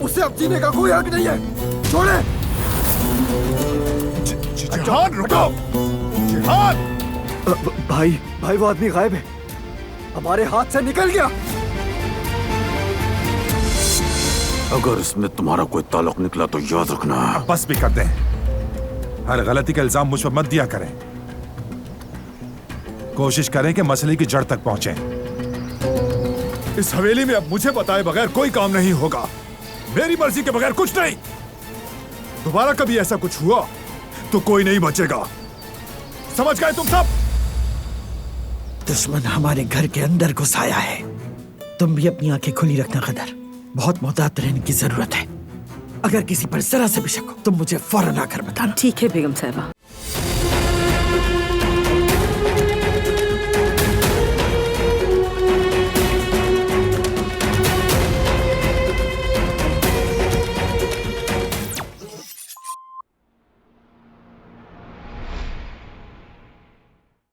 उसे अब जीने का कोई हक नहीं है। छोड़े। जिहान रुको। जिहान। भाई वो आदमी गायब है, हमारे हाथ से निकल गया। अगर इसमें तुम्हारा कोई ताल्लुक निकला तो याद रखना। बस भी कर दें, हर गलती का इल्जाम मुझ पर मत दिया करें। कोशिश करें कि मसले की जड़ तक पहुंचे। इस हवेली में अब मुझे बताए बगैर कोई काम नहीं होगा, मेरी मर्जी के बगैर कुछ नहीं। दोबारा कभी ऐसा कुछ हुआ तो कोई नहीं बचेगा, समझ गए तुम सब? दुश्मन हमारे घर के अंदर घुस आया है। तुम भी अपनी आंखें खुली रखना कदर, बहुत मोहतात रहने की जरूरत है। अगर किसी पर जरा से भी शक हो तुम मुझे फौरन आकर बताना। ठीक है बेगम साहिबा।